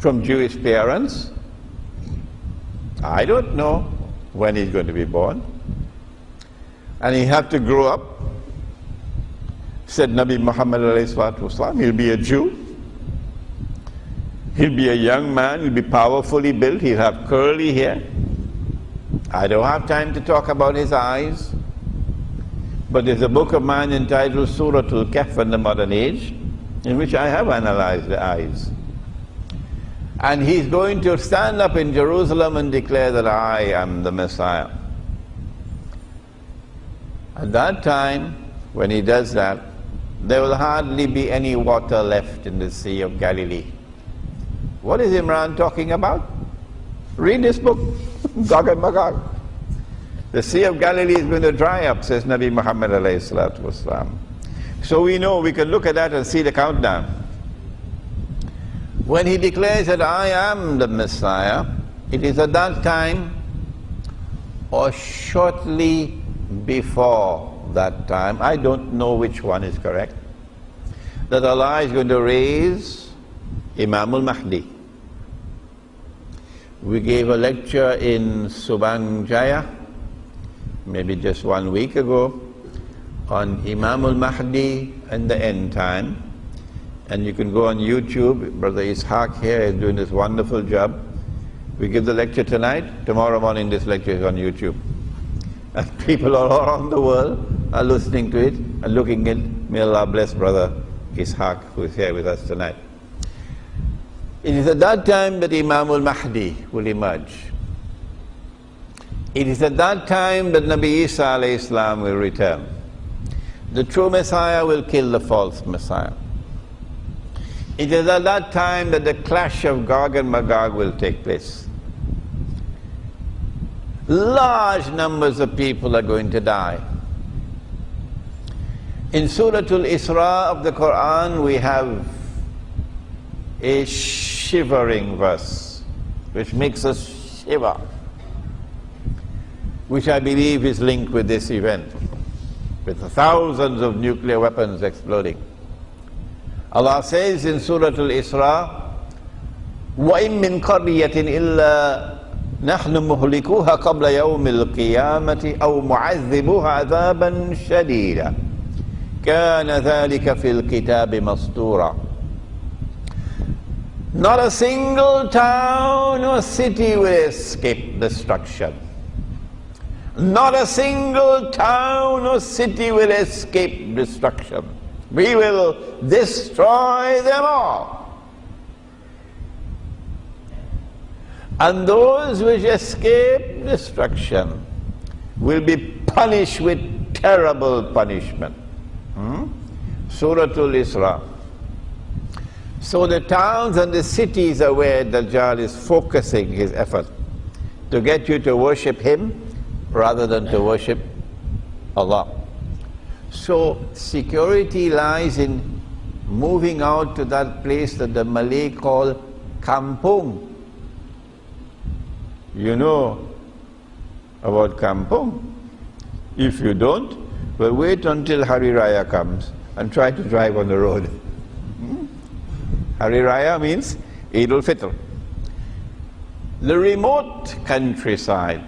from Jewish parents. I don't know when he's going to be born. And he had to grow up. Said Nabi Muhammad ﷺ, he'll be a Jew. He'll be a young man, he'll be powerfully built, he'll have curly hair. I don't have time to talk about his eyes. But there's a book of mine entitled Suratul Kahf in the Modern Age, in which I have analyzed the eyes. And he's going to stand up in Jerusalem and declare that I am the Messiah. At that time, when he does that, there will hardly be any water left in the Sea of Galilee. What is Imran talking about? Read this book, Gog and Magog. The Sea of Galilee is going to dry up, says Nabi Muhammad ﷺ. So we know, we can look at that and see the countdown. When he declares that I am the Messiah, it is at that time or shortly before that time, I don't know which one is correct, that Allah is going to raise Imam al-Mahdi. We gave a lecture in Subang Jaya, maybe just 1 week ago, on Imam al-Mahdi and the end time. And you can go on YouTube. Brother Ishaq here is doing this wonderful job. We give the lecture tonight. Tomorrow morning this lecture is on YouTube. And people all around the world are listening to it and looking in. May Allah bless Brother Ishaq, who is here with us tonight. It is at that time that Imam al-Mahdi will emerge. It is at that time that Nabi Isa alayhi salam will return. The true Messiah will kill the false Messiah. It is at that time that the clash of Gog and Magog will take place. Large numbers of people are going to die. In Suratul Isra of the Quran, we have a shivering verse, which makes us shiver, which I believe is linked with this event, with the thousands of nuclear weapons exploding. Allah says in Suratul Isra, وَإِن مِّن قَرْيَةٍ إِلَّا نَحْنُ مُهْلِكُوهَا قَبْلَ يَوْمِ الْقِيَامَةِ أَوْ مُعَذِّبُوهَا عَذَابًا شَدِيدًا كَانَ ذَلِكَ فِي الْكِتَابِ مَسْطُورًا. Not a single town or city will escape destruction. Not a single town or city will escape destruction. We will destroy them all. And those which escape destruction will be punished with terrible punishment. Suratul Isra. So the towns and the cities are where Dajjal is focusing his effort to get you to worship him rather than to worship Allah. So security lies in moving out to that place that the Malay call kampung. You know about kampung? If you don't, well, wait until Hari Raya comes and try to drive on the road. Hari Raya means Eid al-Fitr. The remote countryside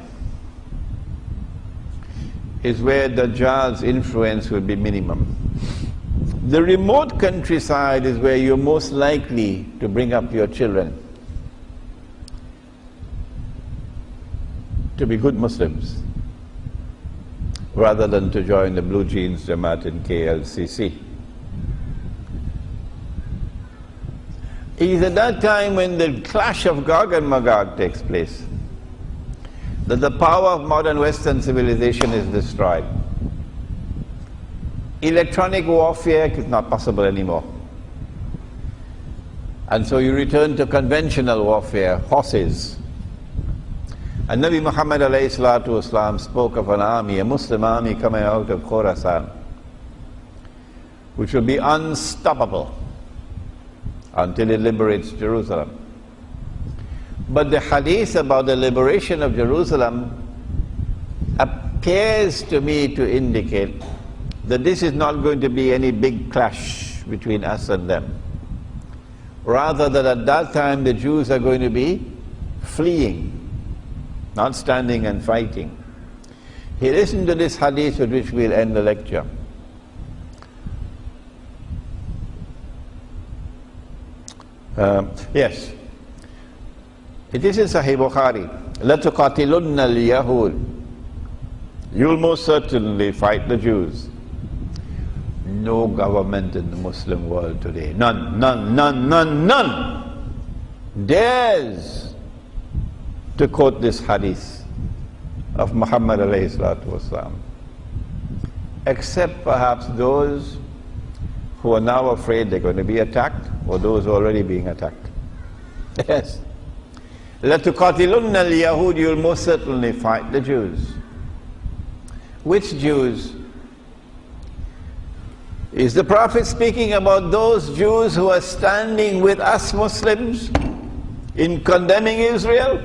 is where Dajjal's influence will be minimum. The remote countryside is where you're most likely to bring up your children to be good Muslims rather than to join the Blue Jeans Jamaat in KLCC. It is at that time when the clash of Gog and Magog takes place that the power of modern Western civilization is destroyed. Electronic warfare is not possible anymore. And so you return to conventional warfare, horses. And Nabi Muhammad ﷺ spoke of an army, a Muslim army coming out of Khorasan, which will be unstoppable until it liberates Jerusalem. But the hadith about the liberation of Jerusalem appears to me to indicate that this is not going to be any big clash between us and them. Rather that at that time the Jews are going to be fleeing, not standing and fighting. Here, listen to this hadith with which we'll end the lecture. Yes. It is in Sahih Bukhari. لَتُقَاتِلُنَّ الْيَهُودِ. You'll most certainly fight the Jews. No government in the Muslim world today, none dares to quote this hadith of Muhammad alayhi salatu wasalam, except perhaps those who are now afraid they're going to be attacked, or those who are already being attacked. Yes. لَتُقَاتِلُنَّ الْيَهُودِ. You'll most certainly fight the Jews. Which Jews? Is the Prophet speaking about those Jews who are standing with us Muslims in condemning Israel?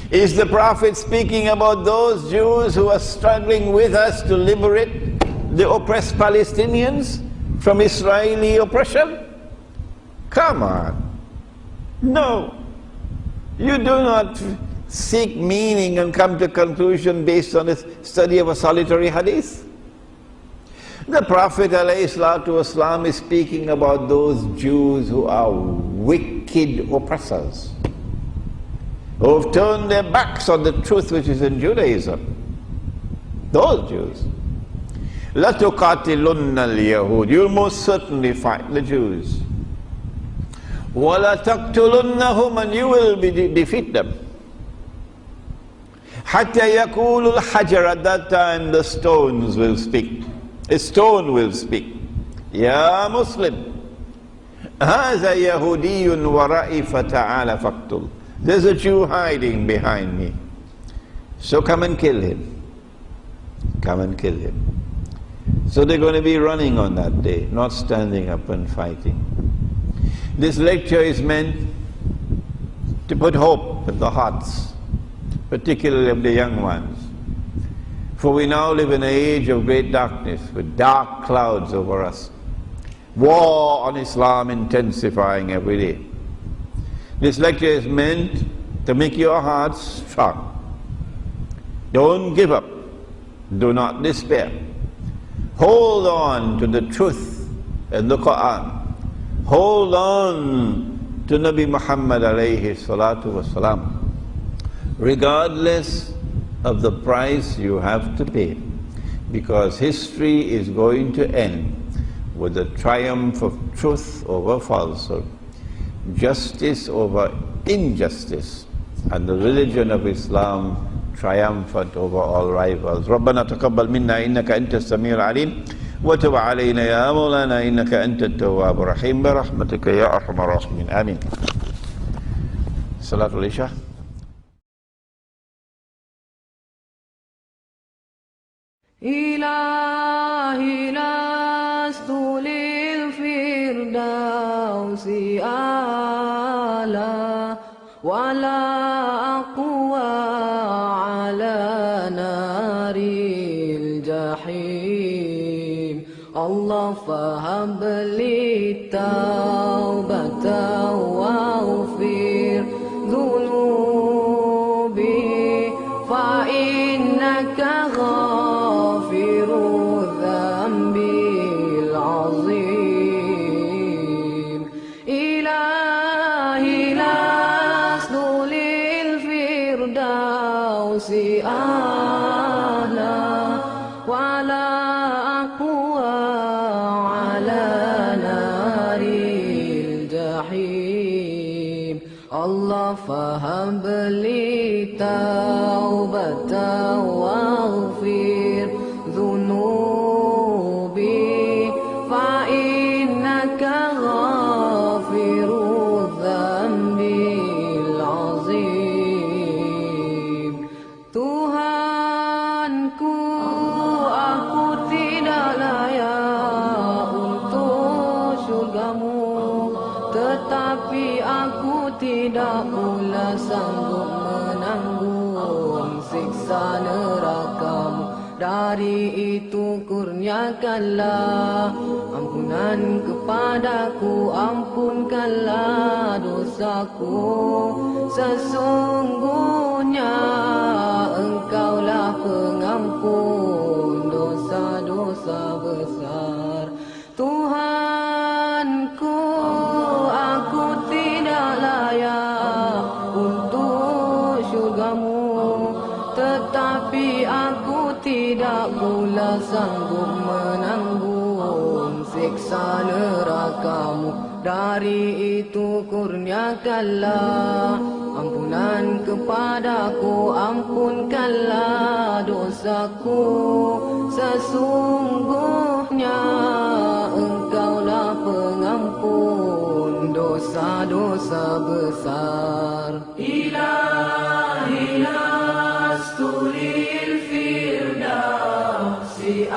Is the Prophet speaking about those Jews who are struggling with us to liberate the oppressed Palestinians from Israeli oppression? Come on. No. You do not seek meaning and come to conclusion based on the study of a solitary hadith. The Prophet ﷺ is speaking about those Jews who are wicked oppressors, who have turned their backs on the truth which is in Judaism. Those Jews. لَتُقَاتِلُنَّ الْيَهُودِ. You'll most certainly fight the Jews. وَلَتَقْتُلُنَّهُمْ. And you will defeat them. حَتَّى يَقُولُ الْحَجَرَ. At that time the stones will speak. A stone will speak. Ya Muslim, هَذَا يَهُودِيٌّ وَرَائِي فَتَعَالَ فَقْتُلْ. There's a Jew hiding behind me, so come and kill him. Come and kill him. So they're going to be running on that day, not standing up and fighting. This lecture is meant to put hope in the hearts, particularly of the young ones. For we now live in an age of great darkness, with dark clouds over us. War on Islam intensifying every day. This lecture is meant to make your hearts strong. Don't give up. Do not despair. Hold on to the truth in the Quran. Hold on to Nabi Muhammad alayhi salatu wasalam. Regardless of the price you have to pay, because history is going to end with the triumph of truth over falsehood, justice over injustice, and the religion of Islam triumphant over all rivals. ربنا تقبل منا إنك أنت السميع العليم وتب علينا يا مولانا إنك أنت التواب الرحيم برحمتك يا أرحم الراحمين آمين. صلاة العشاء. إلهي لست للفردوس أعلى ولا أقوى على نار الجحيم. الله فهب لي توبة واغفر ذنوبي فإنك غافر الذنب العظيم. إلهي لست للفردوس أعلى ولا أقوى على نار الجحيم. الله فهب لي توبة واغفر ذنوبي فإنك غافر الذنب العظيم. Tuhanku, aku tidak layak untuk surgamu, tetapi aku tidak pula sanggup menanggung siksa nerakamu. dari itu kurniakanlah ampunan kepadaku, ampunkanlah dosaku. Sesungguhnya Engkaulah pengampun dosa-dosa besar. Tuhanku, aku tidak layak untuk syurgamu, tetapi aku tidak pula sanggup menanggung siksa nerakamu. Dari itu kurniakanlah ampunan kepadaku, ampunkanlah dosaku. Sesungguhnya Engkaulah pengampun dosa-dosa besar. Ilahi nastulil firdausi